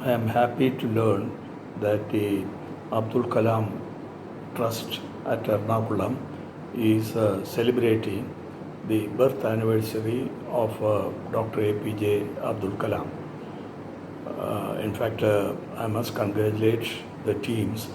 I am happy to learn that the Abdul Kalam Trust at Ernakulam is celebrating the birth anniversary of Dr. APJ Abdul Kalam. In fact, I must congratulate the teams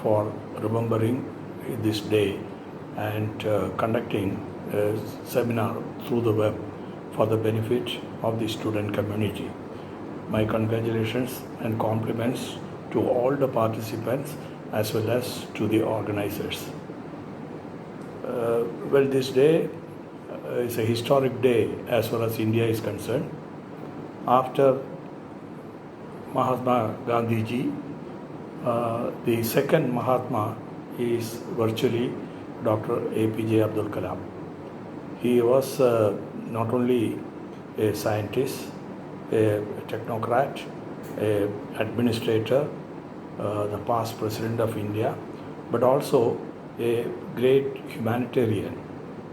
for remembering this day and conducting a seminar through the web for the benefit of the student community. My congratulations and compliments to all the participants as well as to the organizers. This day is a historic day as far as India is concerned. After Mahatma Gandhi ji, the second Mahatma is virtually Dr. APJ Abdul Kalam. He was not only a scientist, a technocrat, an administrator, the past president of India, but also a great humanitarian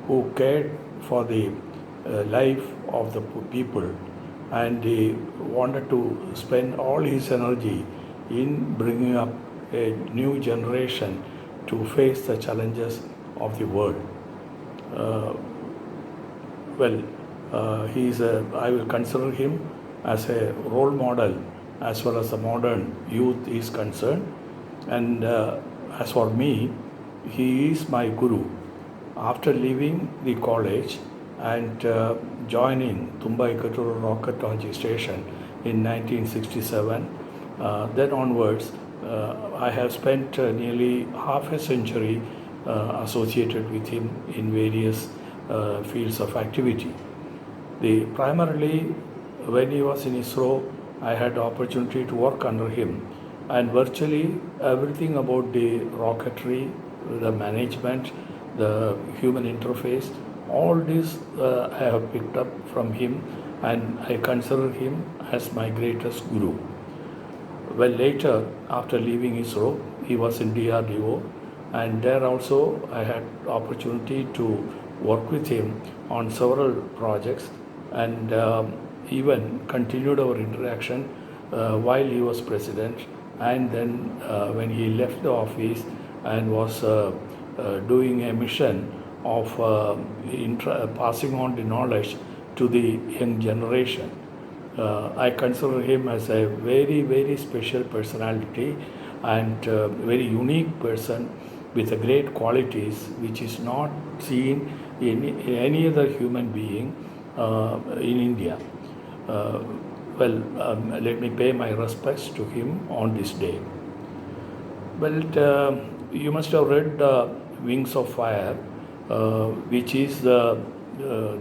who cared for the life of the people, and he wanted to spend all his energy in bringing up a new generation to face the challenges of the world. I will consider him as a role model as far as the modern youth is concerned. And as for me, he is my guru. After leaving the college and joining Tumbai Kattur Rocket Launching Station in 1967, then onwards, I have spent nearly half a century associated with him in various fields of activity. Primarily, when he was in ISRO, I had the opportunity to work under him, and virtually everything about the rocketry, the management, the human interface, all this I have picked up from him, and I consider him as my greatest guru. Well, later, after leaving ISRO, he was in DRDO, and there also I had opportunity to work with him on several projects, and even continued our interaction while he was president, and then when he left the office and was doing a mission of passing on the knowledge to the young generation. I consider him as a very, very special personality and very unique person with a great qualities which is not seen in any other human being in India. Let me pay my respects to him on this day. You must have read Wings of Fire, which is the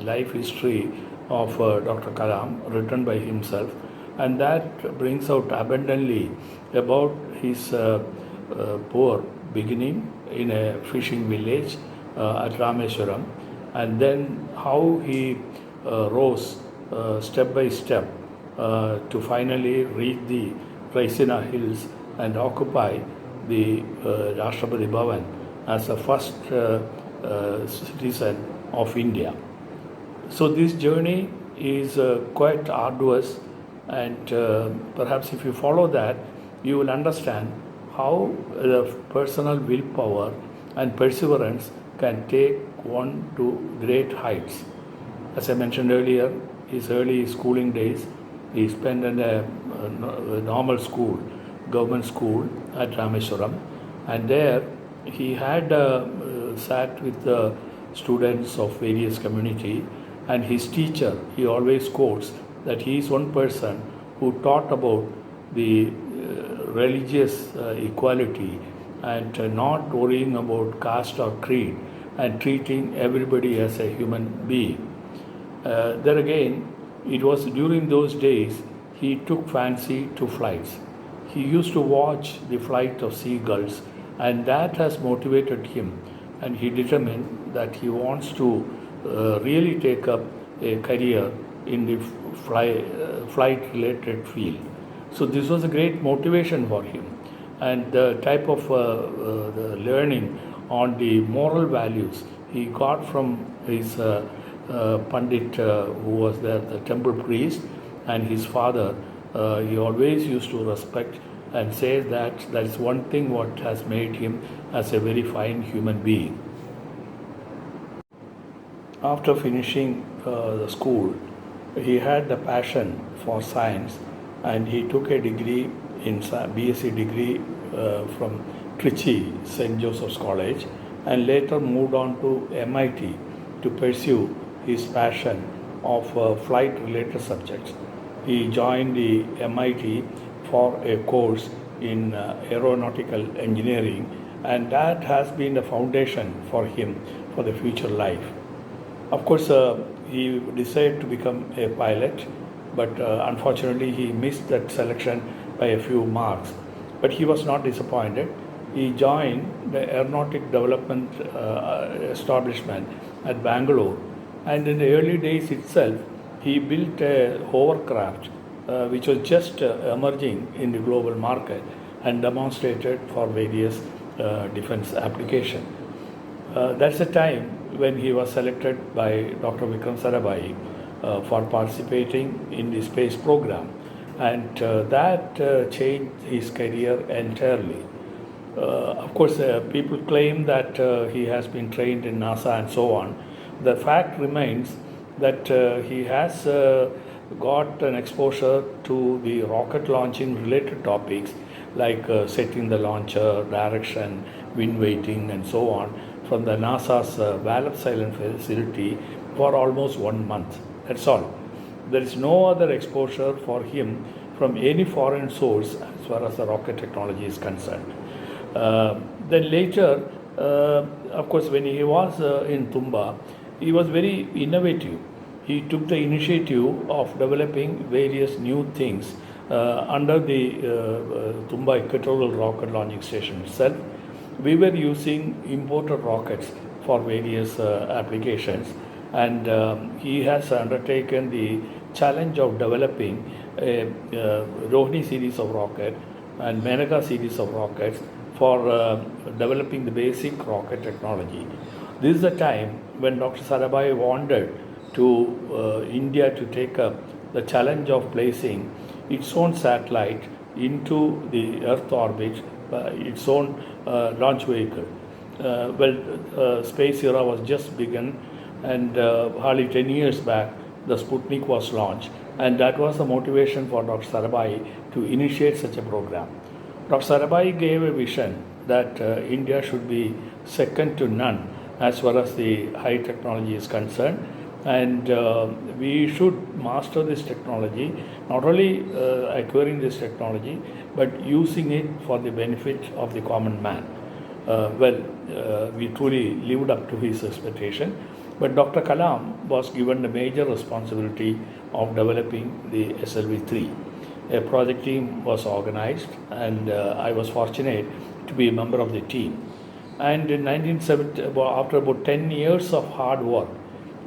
life history of Dr. Kalam, written by himself, and that brings out abundantly about his poor beginning in a fishing village at Rameswaram, and then how he rose step by step to finally reach the Raisina Hills and occupy the Rashtrapati Bhavan as the first citizen of India. So this journey is quite arduous, and perhaps if you follow that, you will understand how the personal willpower and perseverance can take one to great heights. As I mentioned earlier, his early schooling days, he spent in a normal school, government school at Rameswaram, and there he had sat with the students of various community, and his teacher, he always quotes that he is one person who taught about the religious equality and not worrying about caste or creed and treating everybody as a human being. There again, it was during those days he took fancy to flights. He used to watch the flight of seagulls, and that has motivated him, and he determined that he wants to really take up a career in the flight related field. So this was a great motivation for him, and the type of the learning on the moral values he got from his Pandit who was there, the temple priest, and his father, He always used to respect and say that that is one thing what has made him as a very fine human being. After finishing the school, he had the passion for science and he took a degree in BSc degree from Trichy St. Joseph's College and later moved on to MIT to pursue his passion of flight related subjects. He joined the MIT for a course in aeronautical engineering, and that has been the foundation for him for the future life. Of course, he decided to become a pilot, but unfortunately, he missed that selection by a few marks. But he was not disappointed. He joined the aeronautic development establishment at Bangalore, and in the early days itself, he built a hovercraft which was just emerging in the global market and demonstrated for various defense applications. That's the time when he was selected by Dr. Vikram Sarabhai for participating in the space program, and that changed his career entirely. Of course, people claim that he has been trained in NASA and so on. The fact remains that he has got an exposure to the rocket launching related topics like setting the launcher, direction, wind weighting, and so on from the NASA's Wallops Island facility for almost 1 month. That's all. There is no other exposure for him from any foreign source as far as the rocket technology is concerned. Then later, of course, when he was in Tumba, he was very innovative. He took the initiative of developing various new things under the Tumba Equatorial Rocket Launching Station itself. We were using imported rockets for various applications, and he has undertaken the challenge of developing a Rohini series of rocket and Menaka series of rockets for developing the basic rocket technology. This is the time when Dr. Sarabhai wanted to India to take up the challenge of placing its own satellite into the Earth orbit, its own launch vehicle. Space era was just begun, and hardly 10 years back, the Sputnik was launched, and that was the motivation for Dr. Sarabhai to initiate such a program. Dr. Sarabhai gave a vision that India should be second to none as far as the high technology is concerned, and we should master this technology, not only acquiring this technology but using it for the benefit of the common man. We truly lived up to his expectation, but Dr. Kalam was given the major responsibility of developing the SLV-3. A project team was organized, and I was fortunate to be a member of the team. And in 1970, after about 10 years of hard work,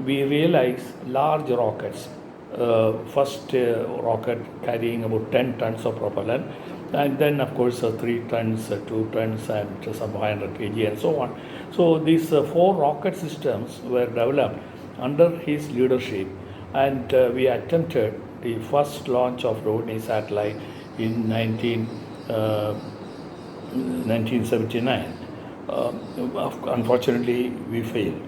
we realized large rockets. First rocket carrying about 10 tons of propellant, and then of course 3 tons, 2 tons, and some 500 kg and so on. So these 4 rocket systems were developed under his leadership, and we attempted the first launch of Rohini satellite in 1979. Unfortunately, we failed.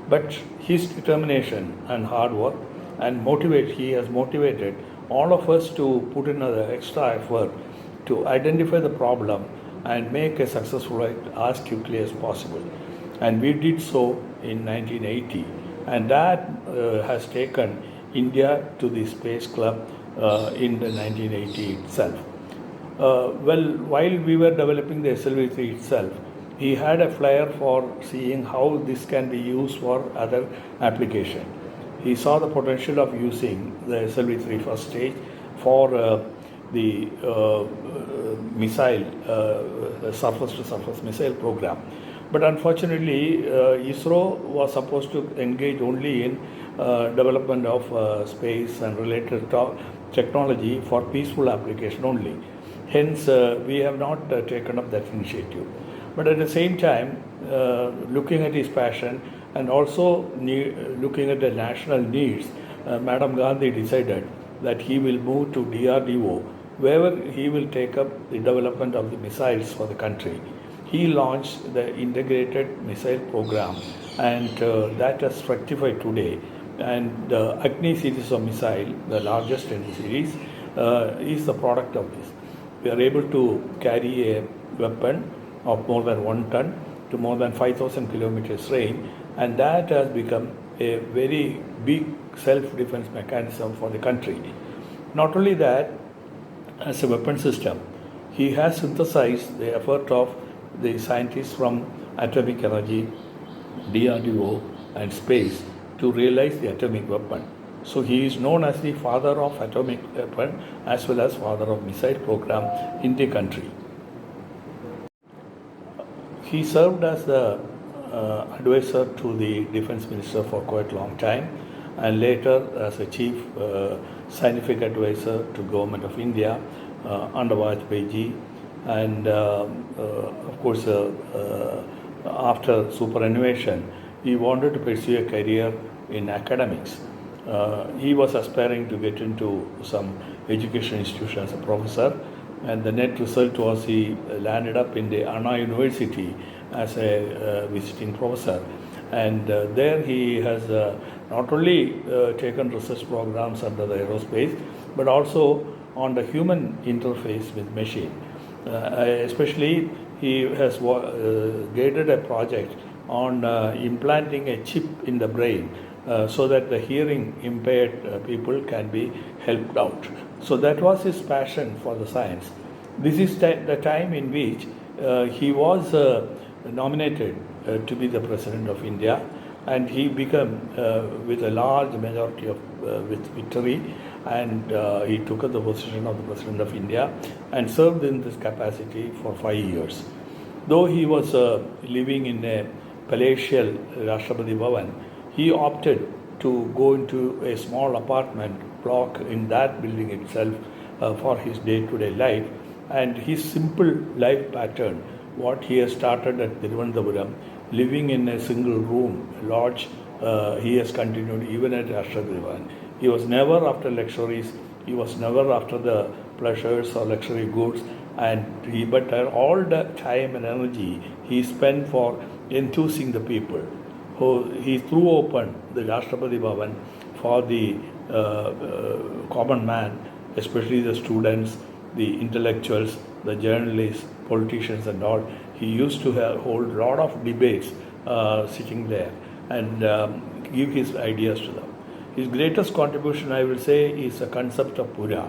But his determination and hard work and he has motivated all of us to put in an extra effort to identify the problem and make a successful flight as quickly as possible. And we did so in 1980, and that has taken India to the Space Club in the 1980 itself. While we were developing the SLV-3 itself, he had a flair for seeing how this can be used for other application. He saw the potential of using the SLV-3 first stage for the missile, surface-to-surface missile program. But unfortunately, ISRO was supposed to engage only in development of space and related technology for peaceful application only. Hence, we have not taken up that initiative. But at the same time, looking at his passion and also looking at the national needs, Madam Gandhi decided that he will move to DRDO, wherever he will take up the development of the missiles for the country. He launched the integrated missile program, and that has fructified today. And the Agni series of missile, the largest in the series, is the product of this. We are able to carry a weapon of more than 1 ton to more than 5,000 kilometers range, and that has become a very big self-defense mechanism for the country. Not only that, as a weapon system, he has synthesized the effort of the scientists from atomic energy, DRDO, and space to realize the atomic weapon. So he is known as the father of atomic weapon as well as father of missile program in the country. He served as the advisor to the defense minister for quite a long time, and later as a chief scientific advisor to government of India under Vajpayee ji, and of course after superannuation he wanted to pursue a career in academics. He was aspiring to get into some education institution as a professor, and the net result was he landed up in the Anna University as a visiting professor. And there he has not only taken research programs under the aerospace, but also on the human interface with machine. Especially he has guided a project on implanting a chip in the brain so that the hearing impaired people can be helped out. So that was his passion for the science. This is the time in which he was nominated to be the President of India, and he became with a large majority of with victory, and he took up the position of the President of India and served in this capacity for 5 years. Though he was living in a palatial Rashtrapati Bhavan, he opted to go into a small apartment block in that building itself for his day-to-day life. And his simple life pattern, what he has started at Thiruvananthapuram, living in a single room lodge, he has continued even at Rashtrapati Bhavan. He was never after luxuries, he was never after the pleasures or luxury goods, but all the time and energy he spent for enthusing the people. He threw open the Rashtrapati Bhavan for the common man, especially the students, the intellectuals, the journalists, politicians and all. He used to hold a lot of debates sitting there and give his ideas to them. His greatest contribution, I will say, is the concept of Pura,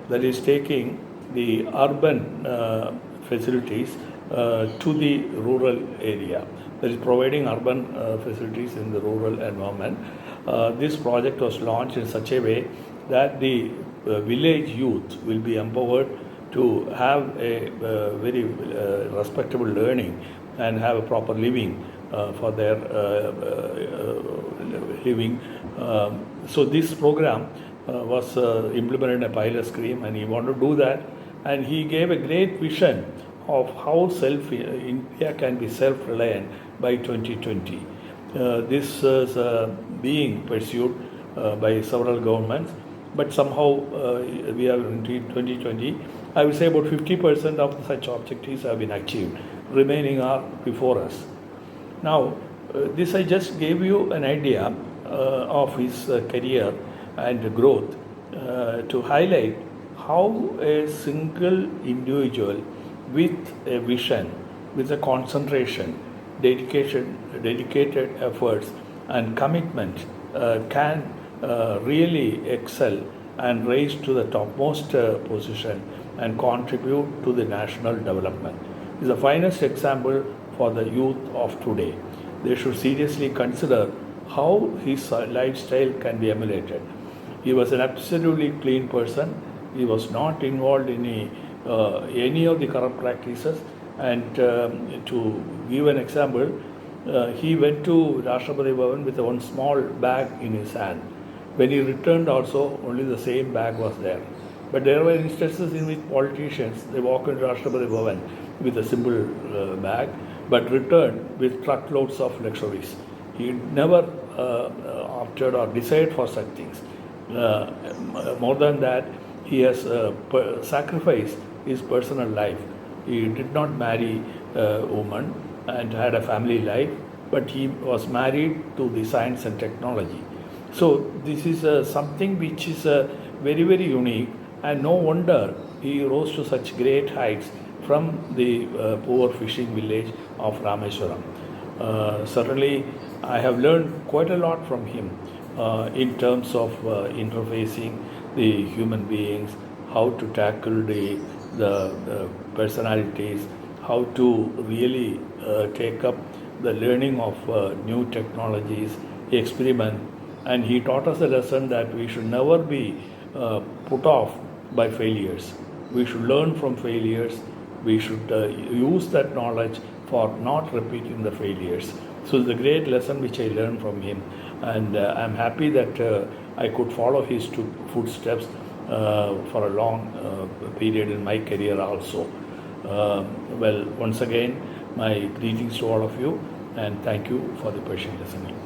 that is taking the urban facilities to the rural area, that is providing urban facilities in the rural environment. This project was launched in such a way that the village youth will be empowered to have a very respectable learning and have a proper living for their living. So this program was implemented in a pilot scheme, and he wanted to do that, and he gave a great vision of how India can be self-reliant by 2020. This is being pursued by several governments, but somehow we are in 2020. I would say about 50% of such objectives have been achieved. Remaining are before us. Now, this I just gave you an idea of his career and growth to highlight how a single individual with a vision, with a concentration, dedicated efforts and commitment can really excel and rise to the topmost position and contribute to the national development. This is the finest example for the youth of today. They should seriously consider how his lifestyle can be emulated. He was an absolutely clean person. He was not involved in any of the corrupt practices. And to give an example, he went to Rashtrapati Bhavan with one small bag in his hand. When he returned also, only the same bag was there. But there were instances in which politicians, they walk into Rashtrapati Bhavan with a simple bag, but returned with truckloads of luxuries. He never opted or decided for such things. More than that, he has sacrificed his personal life. He did not marry a woman and had a family life, but he was married to the science and technology. So this is something which is very, very unique, and no wonder he rose to such great heights from the poor fishing village of Rameswaram. Certainly, I have learned quite a lot from him in terms of interfacing the human beings, how to tackle the personalities, how to really take up the learning of new technologies, experiment, and he taught us a lesson that we should never be put off by failures. We should learn from failures. We should use that knowledge for not repeating the failures. So it's a great lesson which I learned from him, and I'm happy that I could follow his footsteps for a long period in my career also. Well, once again, my greetings to all of you, and thank you for the patient listening.